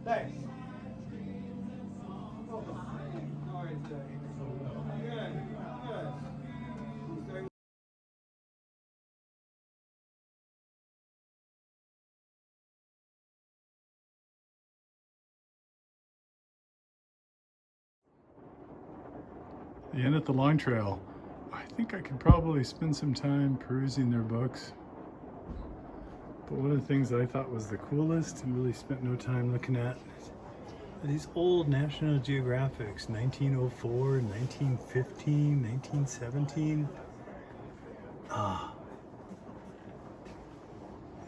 Thanks. Oh, how are you today? Good, good. The Inn at the Long Trail. I think I could probably spend some time perusing their books. But one of the things that I thought was the coolest and really spent no time looking at are these old National Geographics, 1904, 1915, 1917.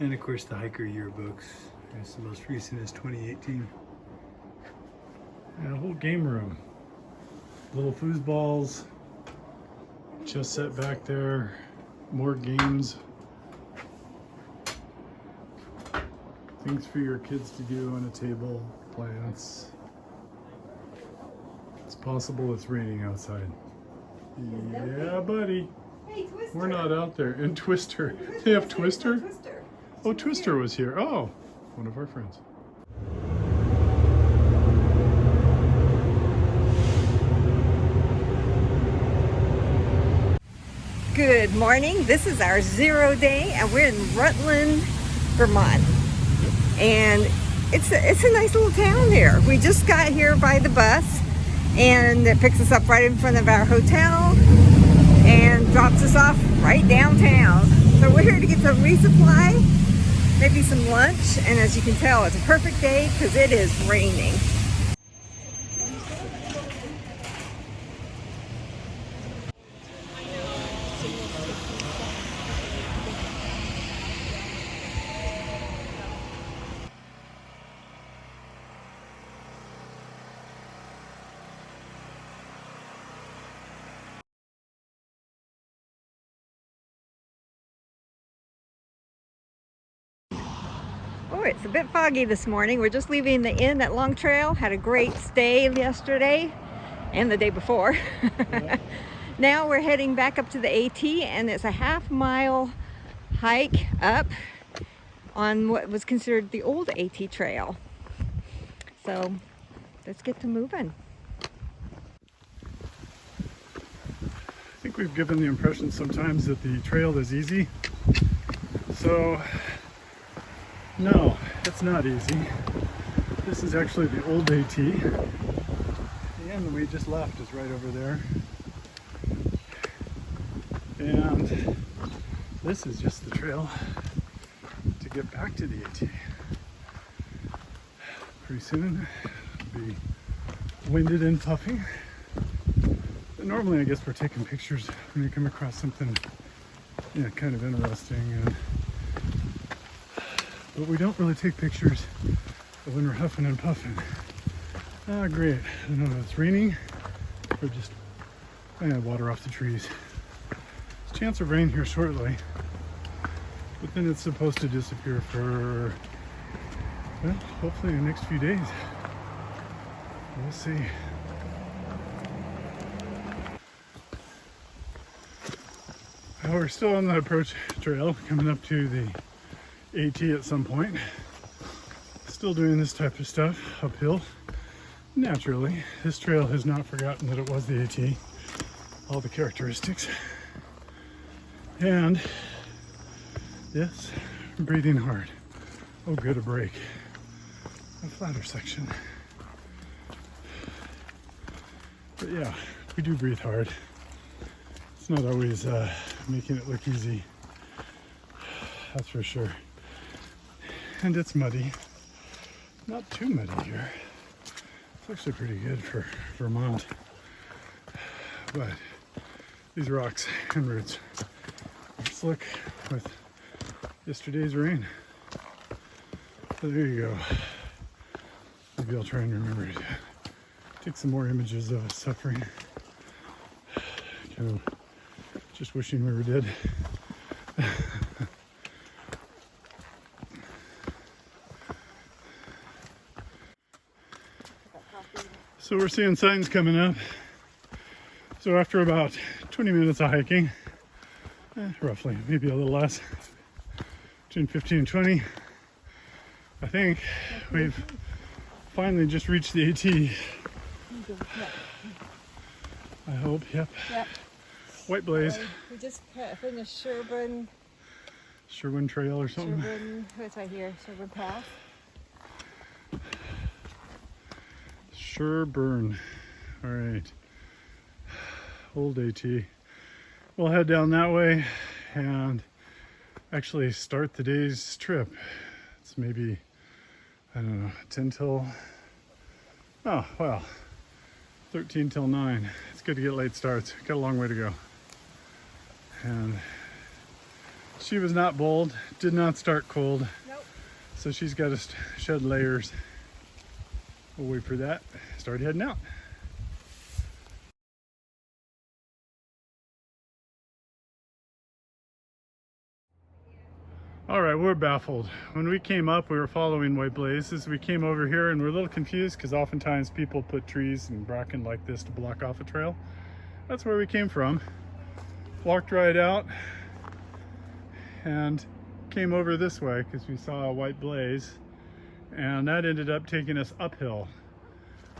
And of course the hiker yearbooks. There's the most recent is 2018. And a whole game room. Little foosballs, just set back there, more games, things for your kids to do on a table, plants. It's possible it's raining outside. Yeah, buddy. Hey, Twister. We're not out there. And Twister. They have Twister? Twister. Oh, Twister was here. Oh, one of our friends. Good morning. This is our 0 day, and we're in Rutland, Vermont. And it's a nice little town here. We just got here by the bus, and it picks us up right in front of our hotel and drops us off right downtown. So we're here to get some resupply, maybe some lunch, and as you can tell, it's a perfect day because it is raining. Oh, it's a bit foggy this morning. We're just leaving the inn at Long Trail. Had a great stay yesterday and the day before. Yeah. Now we're heading back up to the AT, and it's a half-mile hike up on what was considered the old AT trail. So let's get to moving. I think we've given the impression sometimes that the trail is easy. So no, it's not easy. This is actually the old AT. The inn we just left is right over there. And this is just the trail to get back to the AT. Pretty soon it'll be winded and puffing. But normally I guess we're taking pictures when you come across something kind of interesting. But we don't really take pictures of when we're huffing and puffing. Ah, great. I don't know if it's raining or just water off the trees. There's a chance of rain here shortly, but then it's supposed to disappear for, well, hopefully the next few days. We'll see. We're still on the approach trail, coming up to the AT at some point. Still doing this type of stuff uphill. Naturally, this trail has not forgotten that it was the AT. All the characteristics. And yes, breathing hard. Oh, good, a break. A flatter section. But yeah, we do breathe hard. It's not always making it look easy. That's for sure. and it's muddy. Not too muddy here. It's actually pretty good for Vermont. But these rocks and roots are slick with yesterday's rain. So there you go. Maybe I'll try and remember to take some more images of us suffering. Kind of just wishing we were dead. So we're seeing signs coming up. So after about 20 minutes of hiking, roughly, maybe a little less, between 15 and 20, I think we've finally just reached the AT. I hope, yep. White Blaze. We just finished Sherburne Trail or something. What's right here? Sherburne Pass. Sherburne. All right. Old AT. We'll head down that way and actually start the day's trip. It's maybe, I don't know, 10 till, oh, well, 13 till 9. It's good to get late starts. Got a long way to go. And she was not bold, did not start cold. Nope. So she's got to shed layers. We'll wait for that. Start heading out. All right, we're baffled. When we came up, we were following White Blaze. As we came over here, and we're a little confused because oftentimes people put trees and bracken like this to block off a trail. That's where we came from. Walked right out and came over this way because we saw a White Blaze, and that ended up taking us uphill.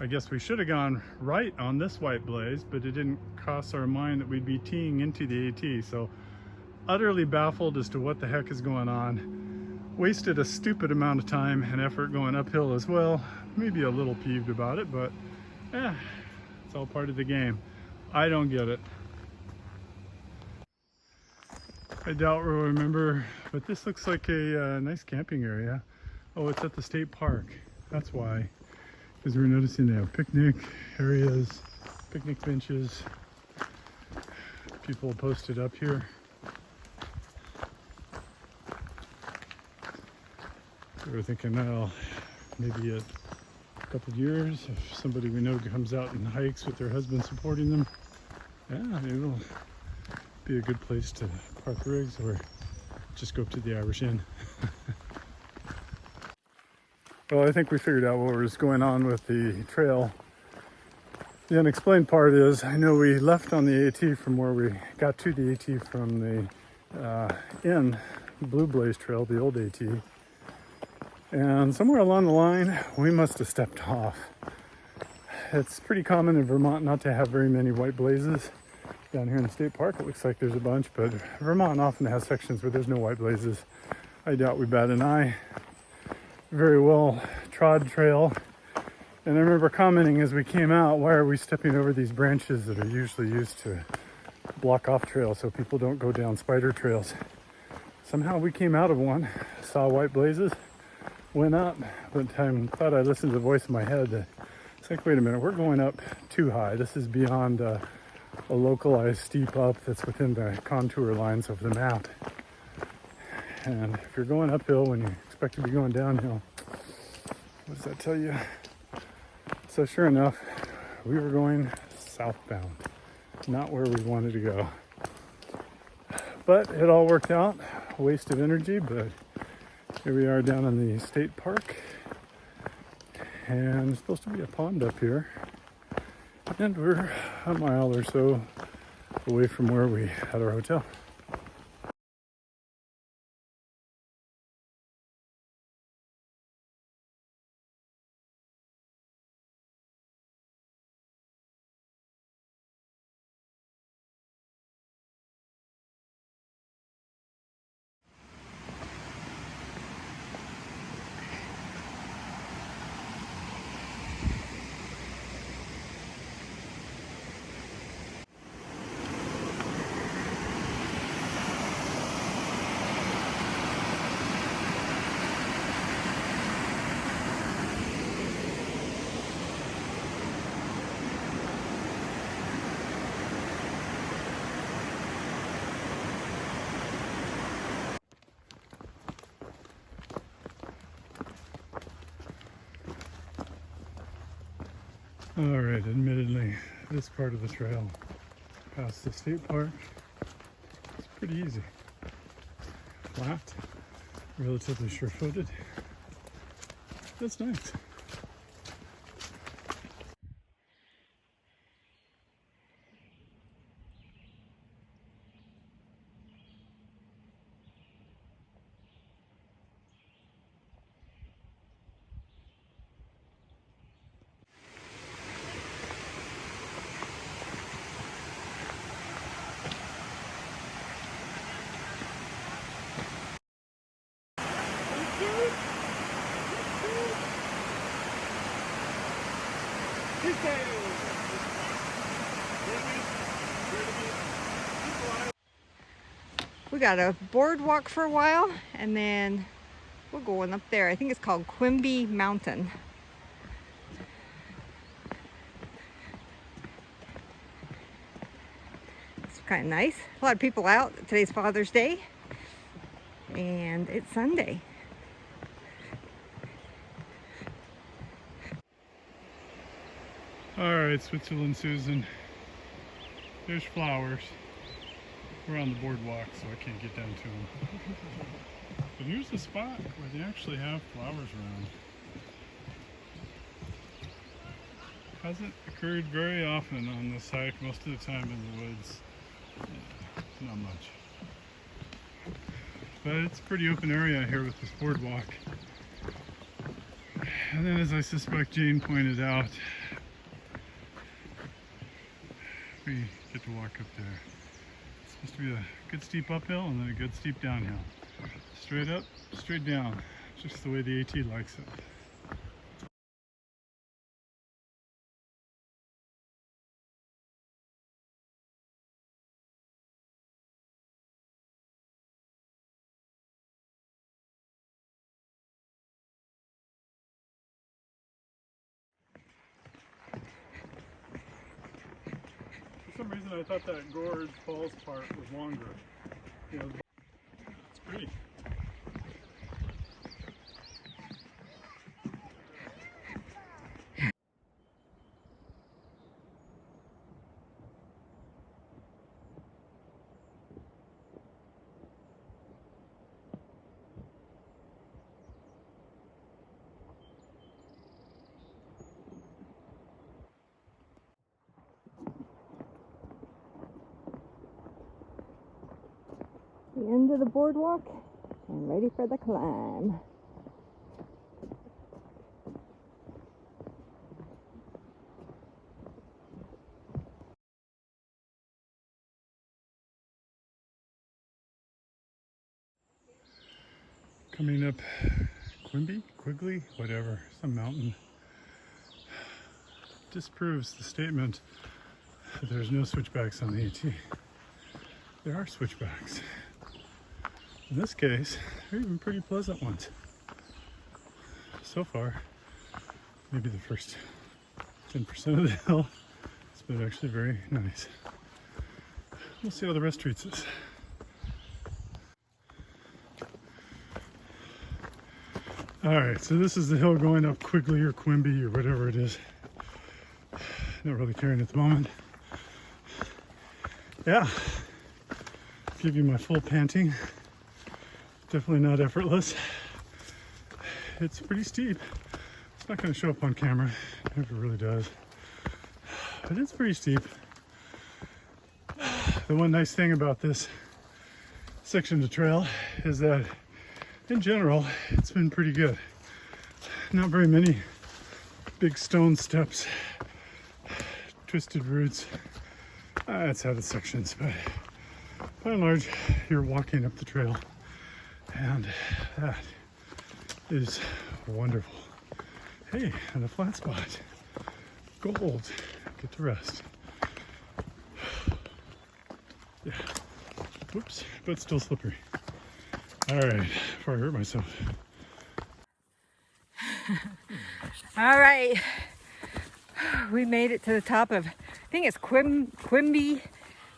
I guess we should have gone right on this White Blaze, but it didn't cross our mind that we'd be teeing into the AT. So utterly baffled as to what the heck is going on. Wasted a stupid amount of time and effort going uphill as well. Maybe a little peeved about it, but it's all part of the game. I don't get it. I doubt we'll remember, but this looks like a nice camping area. Oh, it's at the state park. That's why. Because we're noticing they have picnic areas, picnic benches. People posted up here. We were thinking, well, maybe a couple of years, if somebody we know comes out and hikes with their husband supporting them, yeah, it'll be a good place to park rigs or just go up to the Irish Inn. Well, I think we figured out what was going on with the trail. The unexplained part is, I know we left on the AT from where we got to the AT from the inn, Blue Blaze Trail, the old AT. And somewhere along the line, we must have stepped off. It's pretty common in Vermont not to have very many White Blazes. Down here in the state park, it looks like there's a bunch, but Vermont often has sections where there's no White Blazes. I doubt we bat an eye. Very well trod trail. And I remember commenting as we came out, why are we stepping over these branches that are usually used to block off trails so people don't go down spider trails? Somehow we came out of one, saw White Blazes, went up, but I thought I listened to the voice in my head. It's like, wait a minute, we're going up too high. This is beyond a localized steep up that's within the contour lines of the map. And if you're going uphill when you expect to be going downhill, what does that tell you? So sure enough, we were going southbound, not where we wanted to go. But it all worked out. A waste of energy, but here we are down in the state park. And it's supposed to be a pond up here. And we're a mile or so away from where we had our hotel. All right, admittedly, this part of the trail past the state park, it's pretty easy. Flat, relatively sure-footed. That's nice. We got a boardwalk for a while, and then we're going up there. I think it's called Quimby Mountain. It's kind of nice. A lot of people out. Today's Father's Day, and it's Sunday. All right, Switzerland Susan. There's flowers. We're on the boardwalk, so I can't get down to them. But here's the spot where they actually have flowers around. Hasn't occurred very often on this hike. Most of the time in the woods, not much. But it's a pretty open area here with this boardwalk. And then, as I suspect Jane pointed out, we get to walk up there. It's supposed to be a good steep uphill and then a good steep downhill. Straight up, straight down, just the way the AT likes it. For some reason I thought that Gourd Falls part was longer. You know, it's pretty. The end of the boardwalk and ready for the climb. Coming up Quimby, Quigley, whatever, some mountain. Disproves the statement that there's no switchbacks on the AT. There are switchbacks. In this case, they're even pretty pleasant ones. So far, maybe the first 10% of the hill has been actually very nice. We'll see how the rest treats us. Alright, so this is the hill going up Quigley or Quimby or whatever it is. Not really caring at the moment. Yeah, give you my full panting. Definitely not effortless. It's pretty steep. It's not going to show up on camera. It never really does. But it's pretty steep. The one nice thing about this section of trail is that in general, it's been pretty good. Not very many big stone steps, twisted roots. It's had its sections, but by and large, you're walking up the trail, and that is wonderful. Hey, and a flat spot. Gold. Get to rest. Yeah. Whoops, but still slippery. All right, before I hurt myself. All right, we made it to the top of, I think it's Quimby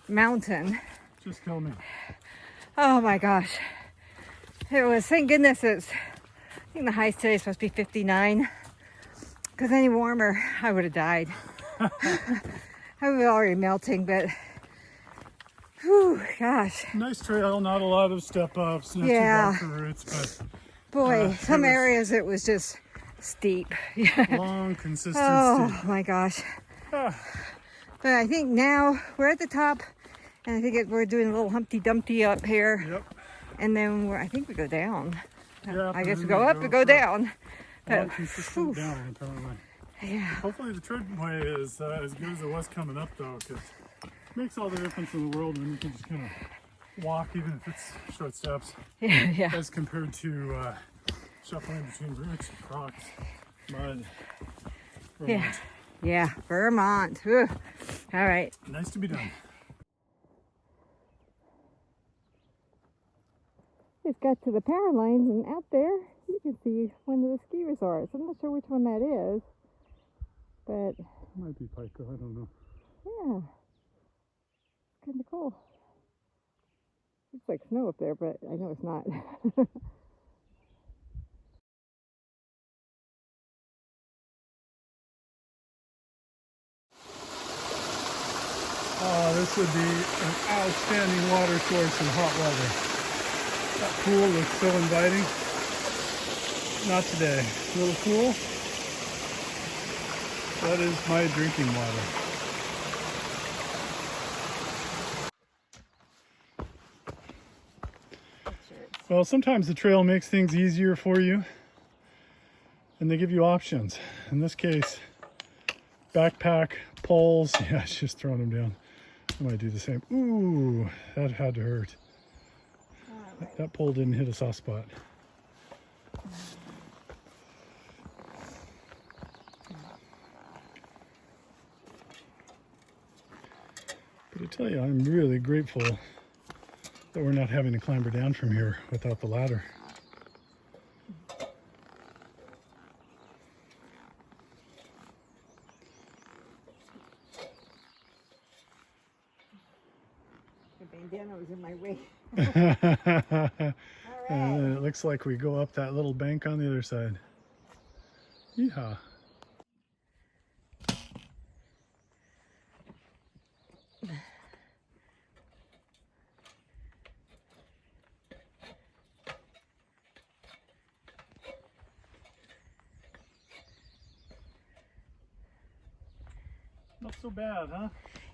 Mountain. Just tell me. Oh my gosh. It was, thank goodness it's, I think the highest today is supposed to be 59. Because any warmer, I would have died. I was already melting, but whew, gosh. Nice trail, not a lot of step ups, not Yeah. too bad for roots, but Boy, some was- areas it was just steep. long, consistent Oh steep. my gosh. Ah, But I think now we're at the top, and I think we're doing a little Humpty Dumpty up here. yep. And then I think we go down. Yeah, I guess we and go then up we and go for down. long, But, consistent down, apparently. yeah. Hopefully the treadway is as good as it was coming up, though, because it makes all the difference in the world when you can just kind of walk, even if it's short steps, Yeah. as compared to shuffling between roots, rocks, mud. Yeah. Vermont. Yeah. Vermont. Whew. All right. Nice to be done. It's got to the power lines, and out there you can see one of the ski resorts. I'm not sure which one that is, but Might be Pico, I don't know. yeah, kind of cool. Looks like snow up there, but I know it's not. Oh, this would be an outstanding water source in hot weather. That pool looks so inviting. Not today. A little cool. That is my drinking water. Well, sometimes the trail makes things easier for you, and they give you options. In this case, backpack, poles. Yeah, it's just throwing them down. I might do the same. Ooh, that had to hurt. That pole didn't hit a soft spot. But I tell you, I'm really grateful that we're not having to clamber down from here without the ladder. The bandana was in my way. And then it looks like we go up that little bank on the other side. Yeehaw. Not so bad, huh?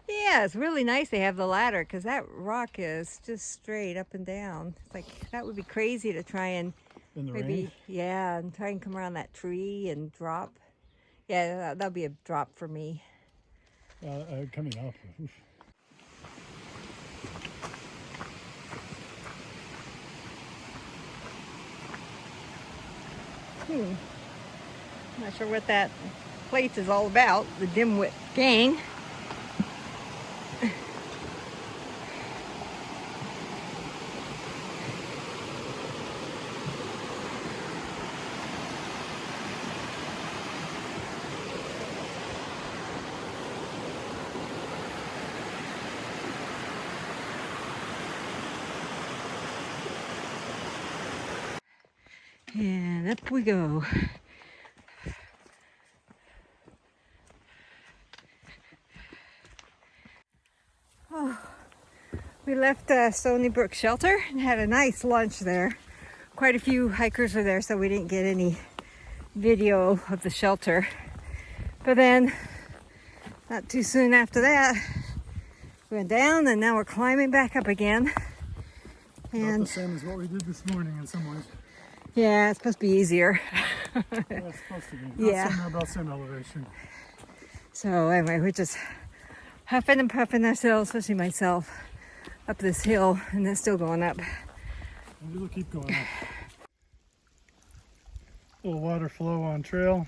Yeah, it's really nice they have the ladder because that rock is just straight up and down. It's like that would be crazy to try and In the maybe, rain. yeah, and try and come around that tree and drop. Yeah, that'll be a drop for me. Coming up. Oof. Not sure what that place is all about, the Dimwit Gang. And up we go. Oh, we left Stony Brook Shelter and had a nice lunch there. Quite a few hikers were there, so we didn't get any video of the shelter. But then, not too soon after that, we went down and now we're climbing back up again. About And the same as what we did this morning in some ways. yeah, it's supposed to be easier. Yeah, it's supposed to be. Yeah. Not about same elevation. So anyway, we're just huffing and puffing ourselves, especially myself, up this hill, and it's still going up. And it'll keep going up. Little water flow on trail.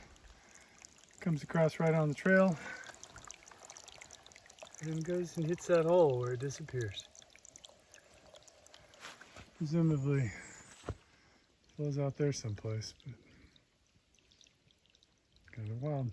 Comes across right on the trail. And goes and hits that hole where it disappears. Presumably flows out there someplace, but kind of wild.